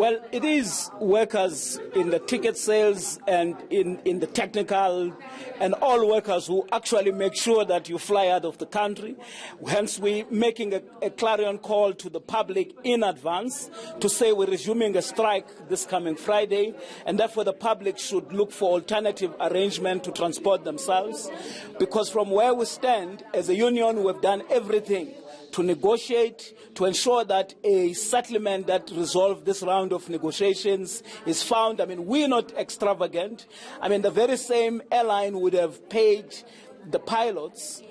Well, it is workers in the ticket sales and in the technical and all workers who actually make sure that you fly out of the country. Hence, we're making a clarion call to the public in advance to say we're resuming a strike this coming Friday, and therefore the public should look for alternative arrangement to transport themselves, because from where we stand as a union, we've done everything to negotiate, to ensure that a settlement that resolves this round of negotiations is found. I mean, we're not extravagant. I mean, the very same airline would have paid the pilots,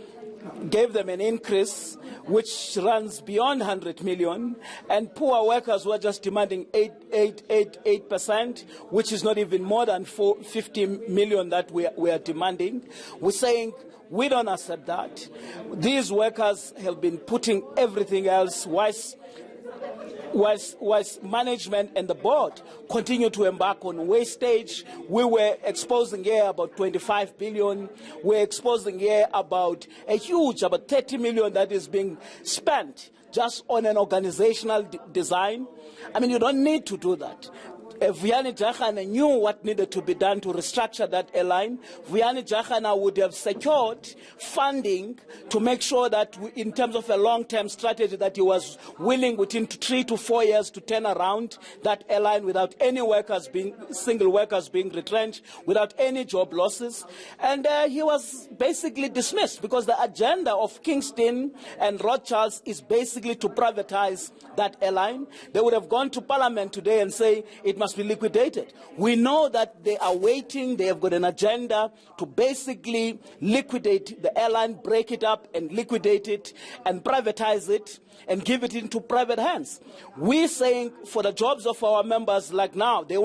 gave them an increase which runs beyond 100 million, and poor workers were just demanding 8%, which is not even more than 50 million that we are demanding. We're saying we don't accept that. These workers have been putting everything else whilst management and the board continue to embark on wastage. We were exposing here about 25 billion. We're exposing here about a huge, about 30 million that is being spent just on an organizational design. I mean, you don't need to do that. Vuyani Jarana knew what needed to be done to restructure that airline. Vuyani Jarana would have secured funding to make sure that in terms of a long-term strategy that he was willing within 3 to 4 years to turn around that airline without any single workers being retrenched, without any job losses. And he was basically dismissed because the agenda of Kingston and Rothschilds is basically to privatize that airline. They would have gone to Parliament today and say it must be liquidated. We know that they are waiting. They have got an agenda to basically liquidate the airline, break it up and liquidate it and privatize it and give it into private hands. We're saying for the jobs of our members, like now, they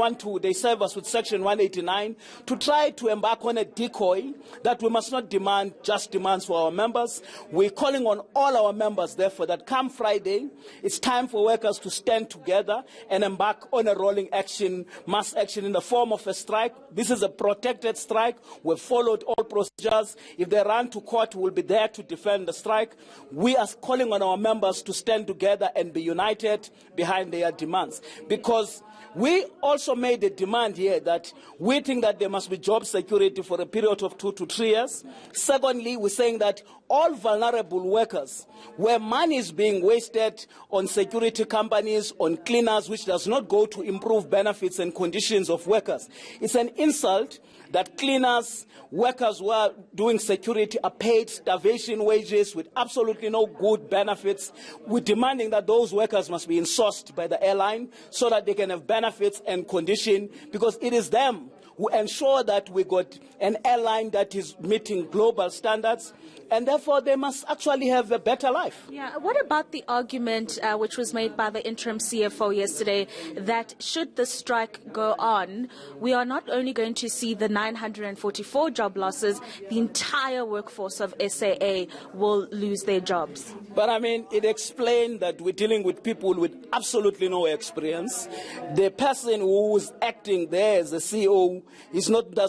serve us with Section 189 to try to embark on a decoy that we must not demand just demands for our members. We're calling on all our members, therefore, that come Friday, it's time for workers to stand together and embark on a rolling action, mass action in the form of a strike. This is a protected strike. We've followed all procedures. If they run to court, we'll be there to defend the strike. We are calling on our members to stand together and be united behind their demands, because we also made a demand here that we think that there must be job security for a period of 2 to 3 years. Secondly, we're saying that all vulnerable workers, where money is being wasted on security companies, on cleaners, which does not go to improve benefits and conditions of workers. It's an insult that cleaners, workers who are doing security are paid starvation wages with absolutely no good benefits. We're demanding that those workers must be insourced by the airline so that they can have benefits and condition, because it is them who ensure that we got an airline that is meeting global standards, and therefore they must actually have a better life. Yeah. What about the argument which was made by the interim CFO yesterday that should the strike go on, we are not only going to see the 944 job losses, the entire workforce of SAA will lose their jobs? But I mean, it explained that we're dealing with people with absolutely no experience. The person who is acting there as a CEO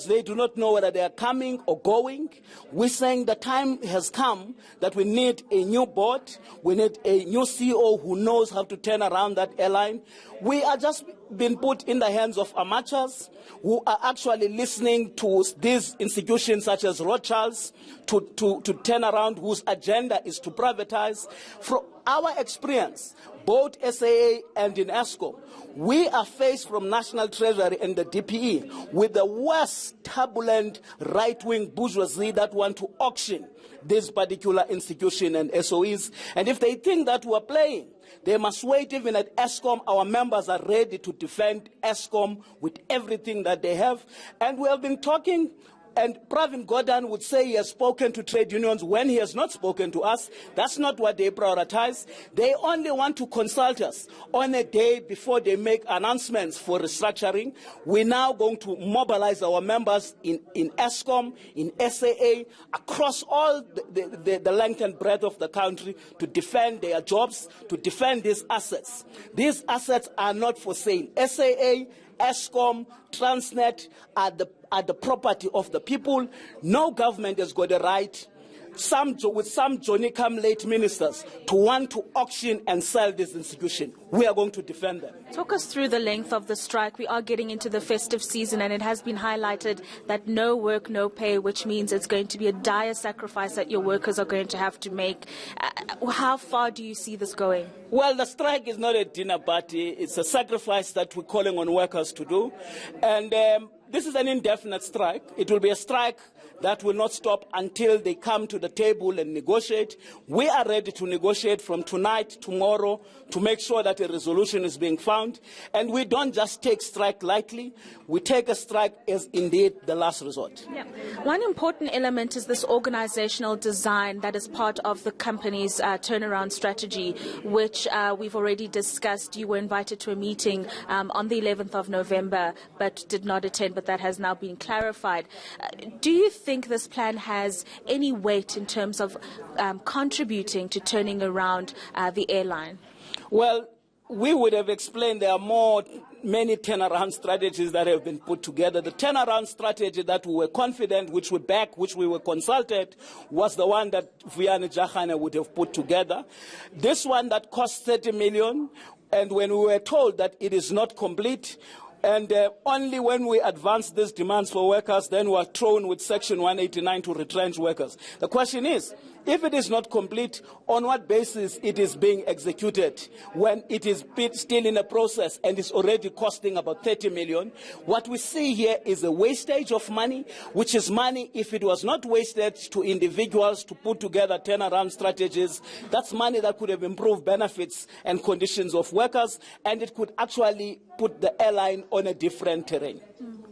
they do not know whether they are coming or going. We're saying the time has come that we need a new board. We need a new CEO who knows how to turn around that airline. We are just been put in the hands of amateurs who are actually listening to these institutions such as Rothschilds to turn around, whose agenda is to privatize. From our experience, both SAA and in ESCOM, we are faced from National Treasury and the DPE with the worst turbulent right-wing bourgeoisie that want to auction this particular institution and SOEs. And if they think that we're playing, they must wait. Even at ESCOM, our members are ready to defend ESCOM with everything that they have. And we have been talking, and Pravin Gordhan would say he has spoken to trade unions when he has not spoken to us. That's not what they prioritize. They only want to consult us on a day before they make announcements for restructuring. We're now going to mobilize our members in ESCOM, in SAA, across all the length and breadth of the country to defend their jobs, to defend these assets. These assets are not for sale. SAA, ESCOM, Transnet are the property of the people. No government has got a right with some Johnny-come-late ministers to want to auction and sell this institution. We are going to defend them. Talk us through the length of the strike. We are getting into the festive season, and it has been highlighted that no work, no pay, which means it's going to be a dire sacrifice that your workers are going to have to make. How far do you see this going? Well, the strike is not a dinner party. It's a sacrifice that we're calling on workers to do. And this is an indefinite strike. It will be a strike that will not stop until they come to the table and negotiate. We are ready to negotiate from tonight, tomorrow, to make sure that a resolution is being found. And we don't just take strike lightly. We take a strike as indeed the last resort. Yeah. One important element is this organizational design that is part of the company's turnaround strategy, which we've already discussed. You were invited to a meeting on the 11th of November, but did not attend, but that has now been clarified. Do you think this plan has any weight in terms of contributing to turning around the airline? Well, we would have explained there are many turnaround strategies that have been put together. The turnaround strategy that we were confident, which we back, which we were consulted, was the one that Vuyani Jarana would have put together. This one that cost 30 million, and when we were told that it is not complete, and only when we advanced these demands for workers, then we are thrown with Section 189 to retrench workers. The question is, if it is not complete, on what basis it is being executed when it is still in a process and is already costing about 30 million? What we see here is a wastage of money, which is money, if it was not wasted to individuals to put together turnaround strategies, that's money that could have improved benefits and conditions of workers, and it could actually put the airline on a different terrain.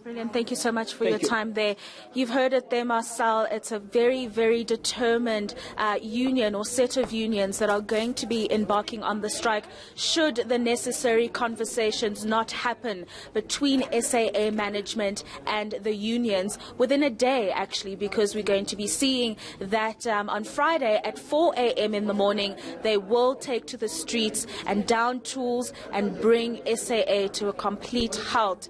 Brilliant. Thank you so much for your time there. You've heard it there, Marcel. It's a very, very determined union or set of unions that are going to be embarking on the strike should the necessary conversations not happen between SAA management and the unions within a day, actually, because we're going to be seeing that on Friday at 4 a.m. in the morning, they will take to the streets and down tools and bring SAA to a complete halt.